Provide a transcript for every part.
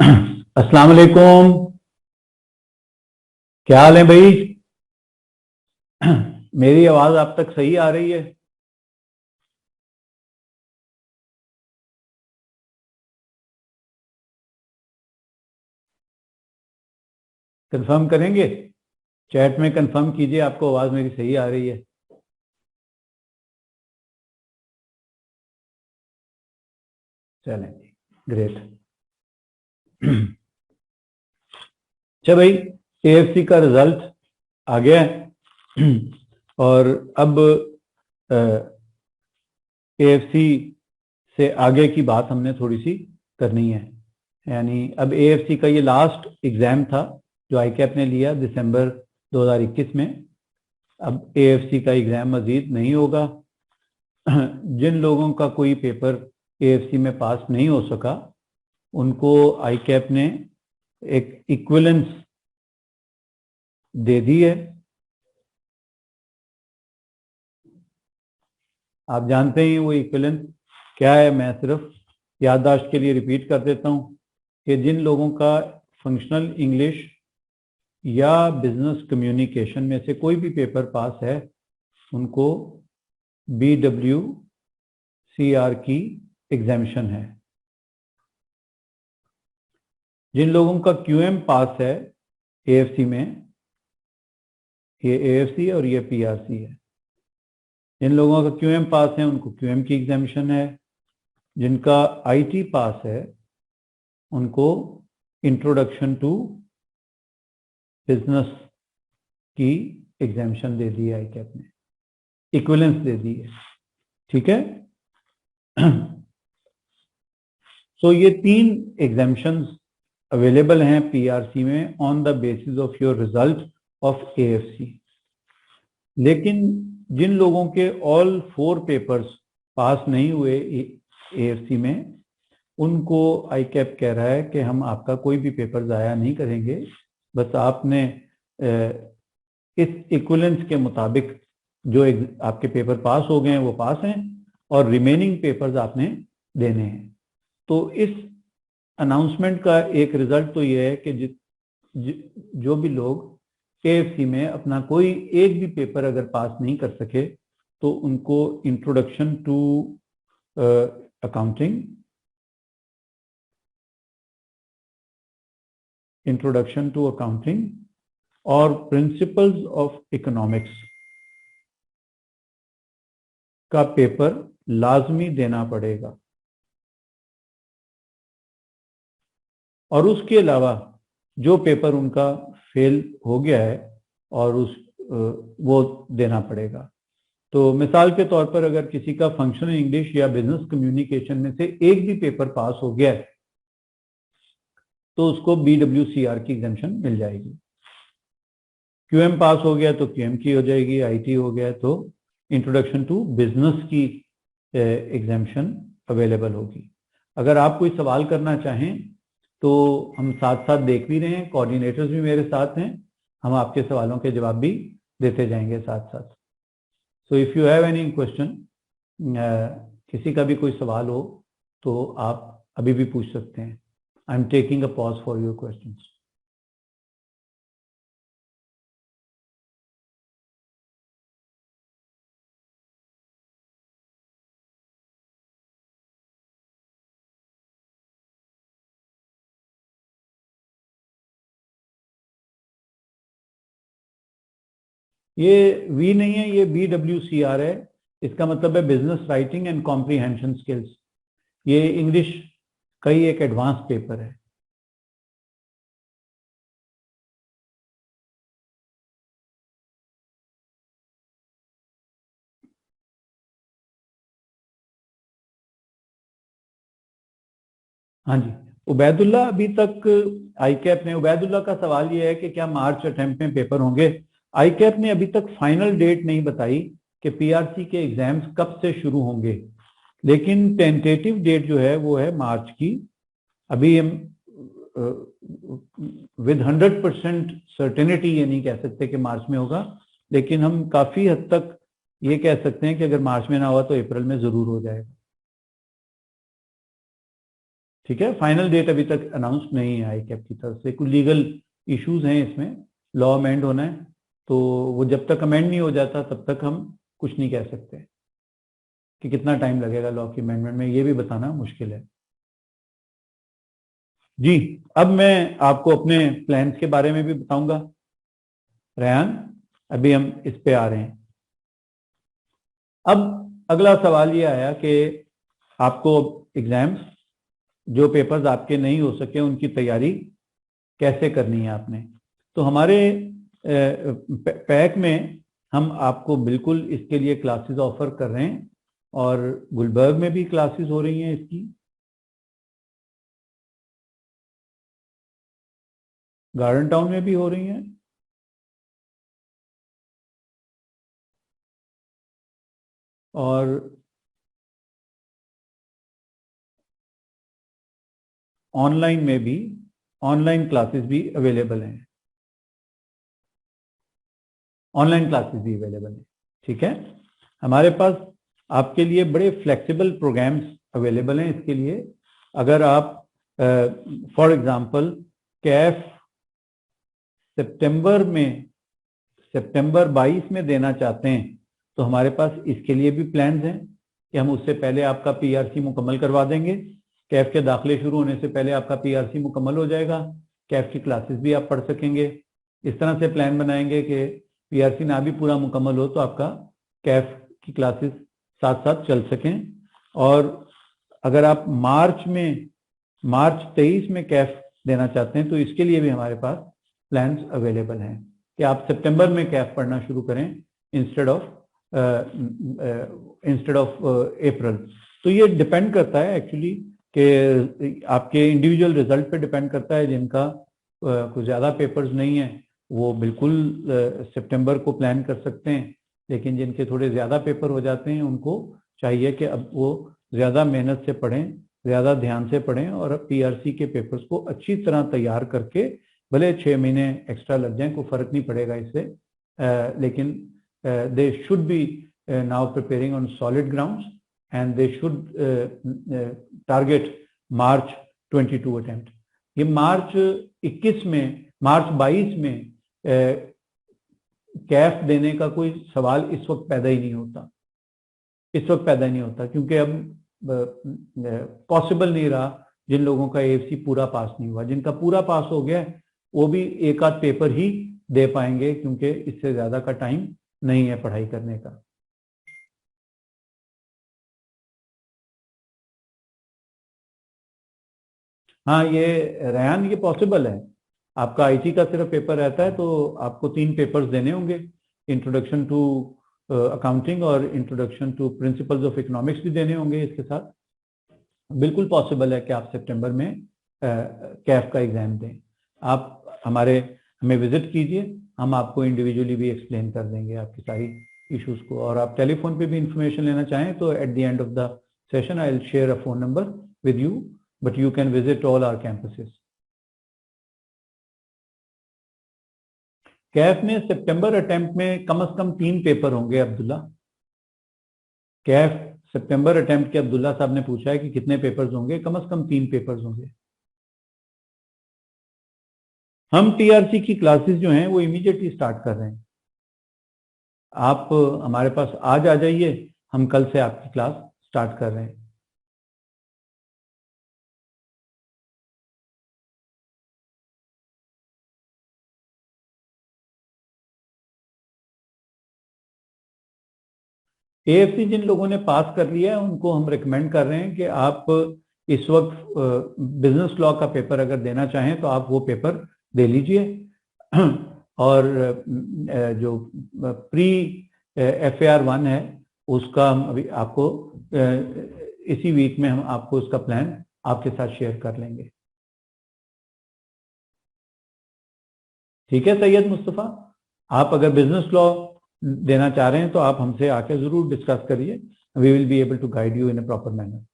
अस्सलाम वालेकुम। क्या हाल है भाई? मेरी आवाज आप तक सही आ रही है? कंफर्म करेंगे? चैट में कंफर्म कीजिए आपको आवाज मेरी सही आ रही है। चलें जी, ग्रेट। अच्छा भाई, एएफसी का रिजल्ट आ गया है। और अब एएफसी से आगे की बात हमने थोड़ी सी करनी है। यानी अब एएफसी का ये लास्ट एग्जाम था जो आईकैप ने लिया दिसंबर 2021 में। अब एएफसी का एग्जाम मजीद नहीं होगा। जिन लोगों का कोई पेपर एएफसी में पास नहीं हो सका उनको आईकैप ने एक इक्विवेलेंस दे दी है। आप जानते हैं वो इक्विवेलेंस क्या है। मैं सिर्फ याददाश्त के लिए रिपीट कर देता हूँ कि जिन लोगों का फंक्शनल इंग्लिश या बिजनेस कम्युनिकेशन में से कोई भी पेपर पास है उनको BWCR की एग्जामिशन है। जिन लोगों का QM पास है एएफसी में, ये एएफसी है और ये पीआरसी है। जिन लोगों का QM पास है उनको QM की एग्जामिशन है। जिनका IT पास है उनको इंट्रोडक्शन टू बिजनेस की एग्जामिशन दे दी है आईकैप ने, इक्विवेलेंस दे दी है। ठीक है। सो ये 3 एग्जामिशंस अवेलेबल हैं पीआरसी में on the basis of your result of AFC. लेकिन जिन लोगों के ऑल 4 पेपर्स पास नहीं हुए एएफसी में उनको आईकैप कह रहा है कि हम आपका कोई भी पेपर ज़ाया नहीं करेंगे, बस आपने इस इक्विवेलेंस के मुताबिक जो आपके पेपर पास हो गए हैं वो पास हैं और रिमेनिंग पेपर्स आपने देने हैं। तो इस अनाउंसमेंट का एक रिजल्ट तो ये है कि जो भी लोग एएफसी में अपना कोई एक भी पेपर अगर पास नहीं कर सके तो उनको introduction to accounting, introduction to accounting और प्रिंसिपल्स ऑफ इकोनॉमिक्स का पेपर लाजमी देना पड़ेगा। और उसके अलावा जो पेपर उनका फेल हो गया है और वो देना पड़ेगा। तो मिसाल के तौर पर अगर किसी का फंक्शनल इंग्लिश या बिजनेस कम्युनिकेशन में से एक भी पेपर पास हो गया है तो उसको BWCR की एग्जामिशन मिल जाएगी। QM पास हो गया तो QM की हो जाएगी, IT हो गया तो इंट्रोडक्शन टू बिजनेस की एग्जामिशन अवेलेबल होगी। अगर आप कोई सवाल करना चाहें तो हम साथ साथ देख भी रहे हैं, कोऑर्डिनेटर्स भी मेरे साथ हैं, हम आपके सवालों के जवाब भी देते जाएंगे साथ साथ। So if you have any question, किसी का भी कोई सवाल हो तो आप अभी भी पूछ सकते हैं। I am taking a pause for your questions. ये वी नहीं है, ये BWCR है। इसका मतलब है business writing and comprehension skills. ये इंग्लिश का ही एक एडवांस पेपर है। हाँ जी, उबैदुल्ला अभी तक आईकैप ने, उबैदुल्ला का सवाल ये है कि क्या मार्च अटेम्प्ट में पेपर होंगे। आईकैप ने अभी तक फाइनल डेट नहीं बताई कि पीआरसी के एग्जाम्स कब से शुरू होंगे, लेकिन टेंटेटिव डेट जो है वो है मार्च की। अभी हम विद 100% सर्टेनिटी ये नहीं कह सकते कि मार्च में होगा, लेकिन हम काफी हद तक ये कह सकते हैं कि अगर मार्च में ना हुआ तो अप्रैल में जरूर हो जाएगा। ठीक है, फाइनल डेट अभी तक अनाउंस नहीं है ICAP की तरफ से, कुछ लीगल इश्यूज हैं इसमें, लॉ अमेंड होना है, तो वो जब तक अमेंड नहीं हो जाता तब तक हम कुछ नहीं कह सकते कि कितना टाइम लगेगा लॉ की अमेंडमेंट में, ये भी बताना मुश्किल है। जी, अब मैं आपको अपने प्लान्स के बारे में भी बताऊंगा। रेहान, अभी हम इस पे आ रहे हैं। अब अगला सवाल ये आया कि आपको एग्जाम्स, जो पेपर्स आपके नहीं हो सके उनकी तैयारी कैसे करनी है आपने। तो हमारे पैक में हम आपको बिल्कुल इसके लिए क्लासेस ऑफर कर रहे हैं, और गुलबर्ग में भी क्लासेस हो रही हैं इसकी, गार्डन टाउन में भी हो रही हैं, और ऑनलाइन में भी, ऑनलाइन क्लासेस भी अवेलेबल हैं, ऑनलाइन क्लासेस भी अवेलेबल हैं। ठीक है, हमारे पास आपके लिए बड़े फ्लेक्सिबल प्रोग्राम्स अवेलेबल हैं इसके लिए। अगर आप फॉर एग्जांपल कैफ सितंबर 22 में देना चाहते हैं, तो हमारे पास इसके लिए भी प्लान्स हैं कि हम उससे पहले आपका PRC मुकम्मल करवा देंगे। कैफ के दाखिले शुरू होने से पहले आपका PRC मुकम्मल हो जाएगा, कैफ की क्लासेस भी आप पढ़ सकेंगे। इस तरह से प्लान बनाएंगे कि PRC ना भी पूरा मुकम्मल हो तो आपका कैफ की क्लासेस साथ साथ चल सकें। और अगर आप मार्च 23 में कैफ देना चाहते हैं, तो इसके लिए भी हमारे पास प्लान्स अवेलेबल हैं कि आप सितंबर में कैफ पढ़ना शुरू करें इंस्टेड ऑफ अप्रैल। तो ये डिपेंड करता है एक्चुअली कि आपके इंडिविजुअल रिजल्ट पे डिपेंड करता है। जिनका कुछ ज़्यादा पेपर्स नहीं है वो बिल्कुल सितंबर को प्लान कर सकते हैं, लेकिन जिनके थोड़े ज़्यादा पेपर हो जाते हैं उनको चाहिए कि अब वो ज़्यादा मेहनत से पढ़ें, ज़्यादा ध्यान से पढ़ें, और PRC के पेपर्स को अच्छी तरह तैयार करके, भले 6 महीने एक्स्ट्रा लग जाएं, कोई फ़र्क नहीं पड़ेगा इससे, लेकिन they should be now preparing on solid grounds and they should target March 22 attempt. ये मार्च 22 में कैफ देने का कोई सवाल इस वक्त पैदा ही नहीं होता, क्योंकि अब पॉसिबल नहीं रहा। जिन लोगों का AFC पूरा पास नहीं हुआ, जिनका पूरा पास हो गया वो भी एक आध पेपर ही दे पाएंगे, क्योंकि इससे ज्यादा का टाइम नहीं है पढ़ाई करने का। हाँ, ये रेहान, ये पॉसिबल है। आपका IT का सिर्फ पेपर रहता है तो आपको 3 पेपर्स देने होंगे, इंट्रोडक्शन टू अकाउंटिंग और introduction to principles of economics भी देने होंगे इसके साथ। बिल्कुल पॉसिबल है कि आप सितंबर में कैफ का एग्जाम दें। आप हमें विजिट कीजिए, हम आपको इंडिविजुअली भी एक्सप्लेन कर देंगे आपकी सारी इश्यूज को। और आप टेलीफोन पे भी इंफॉर्मेशन लेना चाहें तो at the end of the session I will share a phone number with you, but you can visit all our campuses. CAF में सितंबर अटेम्प्ट में कम से कम 3 पेपर होंगे अब्दुल्ला। कैफ सितंबर अटेम्प्ट के अब्दुल्ला साहब ने पूछा है कि कितने पेपर्स होंगे, कम से कम 3 पेपर्स होंगे। हम TRC की क्लासेस जो हैं वो इमीडिएटली स्टार्ट कर रहे हैं। आप हमारे पास आज आ जाइए, हम कल से आपकी क्लास स्टार्ट कर रहे हैं। AFC जिन लोगों ने पास कर लिया है उनको हम रिकमेंड कर रहे हैं कि आप इस वक्त बिजनेस लॉ का पेपर अगर देना चाहें तो आप वो पेपर दे लीजिए। और जो प्री FAR 1 है उसका हम अभी आपको इसी वीक में हम आपको उसका प्लान आपके साथ शेयर कर लेंगे। ठीक है सैयद मुस्तफ़ा, आप अगर बिजनेस लॉ देना चाह रहे हैं तो आप हमसे आके जरूर डिस्कस करिए, we will be able to guide you in a proper manner.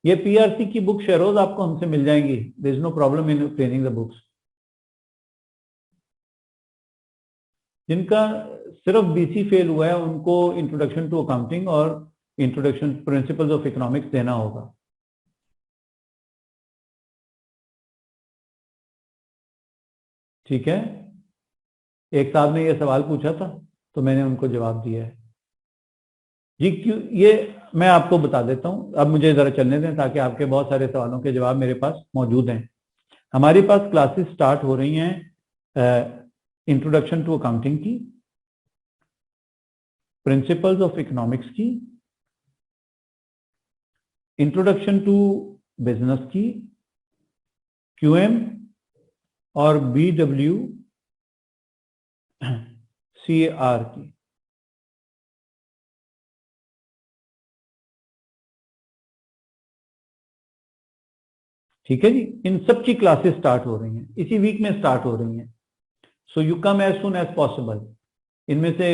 ये PRC की बुक शेरोज आपको हमसे मिल जाएंगी, there is no problem in obtaining the books. जिनका सिर्फ बीसी फेल हुआ है उनको इंट्रोडक्शन टू अकाउंटिंग और इंट्रोडक्शन प्रिंसिपल्स ऑफ इकोनॉमिक्स देना होगा। ठीक है, एक साहब ने ये सवाल पूछा था तो मैंने उनको जवाब दिया है जी। क्यों, ये मैं आपको बता देता हूं, अब मुझे जरा चलने दें ताकि आपके बहुत सारे सवालों के जवाब मेरे पास मौजूद हैं। हमारे पास क्लासेस स्टार्ट हो रही हैं इंट्रोडक्शन टू अकाउंटिंग की, प्रिंसिपल्स ऑफ इकोनॉमिक्स की, इंट्रोडक्शन टू बिजनेस की, क्यूएम और BW CAR की। ठीक है जी, इन सब की क्लासेस स्टार्ट हो रही हैं, इसी वीक में स्टार्ट हो रही हैं। So you come as soon as possible. इनमें से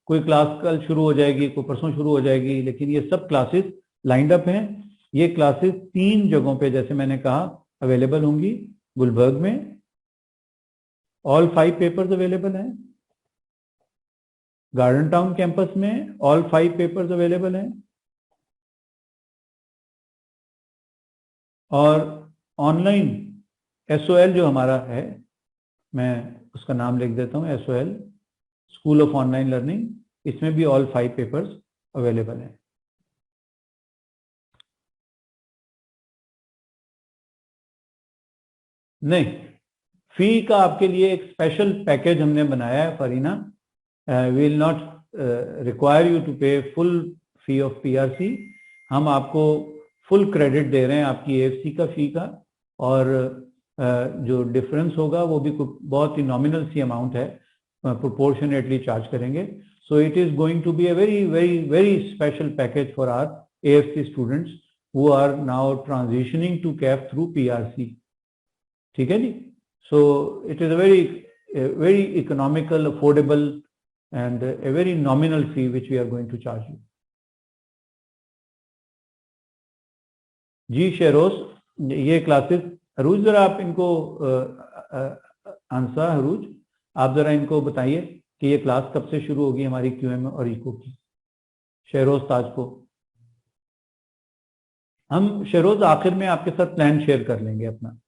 कोई क्लास कल शुरू हो जाएगी, कोई परसों शुरू हो जाएगी, लेकिन ये सब क्लासेस लाइंड अप हैं। ये क्लासेस 3 जगहों पे जैसे मैंने कहा अवेलेबल होंगी। गुलबर्ग में ऑल 5 पेपर्स अवेलेबल हैं, गार्डन टाउन कैंपस में ऑल 5 पेपर्स अवेलेबल हैं, और ऑनलाइन SOL जो हमारा है, मैं उसका नाम लिख देता हूं, SOL school of online learning, इसमें भी ऑल 5 पेपर्स अवेलेबल हैं। नहीं, फी का आपके लिए एक स्पेशल पैकेज हमने बनाया है फरीना। Will not require you to pay full fee of PRC। हम आपको फुल क्रेडिट दे रहे हैं आपकी AFC का फी का, और जो डिफरेंस होगा वो भी बहुत ही नॉमिनल सी अमाउंट है, प्रोपोर्शनेटली चार्ज करेंगे। So it is going to be a very very very special package for our AFC students who are now transitioning to CAF through PRC। ठीक है जी, so it is a very economical, affordable and a very nominal fee which we are going to charge you. जी शेरोज, ये classes, हरूज जरा आप इनको answer, हरूज आप जरा इनको बताइए कि ये क्लास कब से शुरू होगी हमारी QM और इको की। शेरोज ताज को हम शेरोज आखिर में आपके साथ प्लान शेयर कर लेंगे अपना।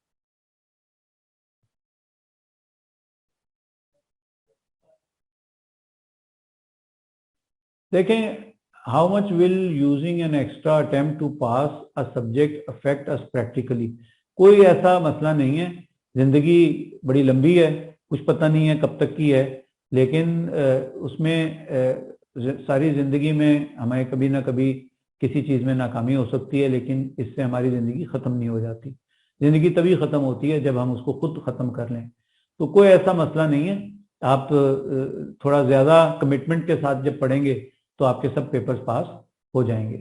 देखें, how much will using an extra attempt to pass a subject affect us practically. कोई ऐसा मसला नहीं है, जिंदगी बड़ी लंबी है, कुछ पता नहीं है कब तक की है, लेकिन उसमें सारी जिंदगी में हमें कभी ना कभी किसी चीज़ में नाकामी हो सकती है, लेकिन इससे हमारी ज़िंदगी ख़त्म नहीं हो जाती। ज़िंदगी तभी ख़त्म होती है जब हम उसको खुद ख़त्म कर लें। तो कोई ऐसा मसला नहीं है, आप थोड़ा ज़्यादा कमिटमेंट के साथ जब पढ़ेंगे तो आपके सब पेपर्स पास हो जाएंगे।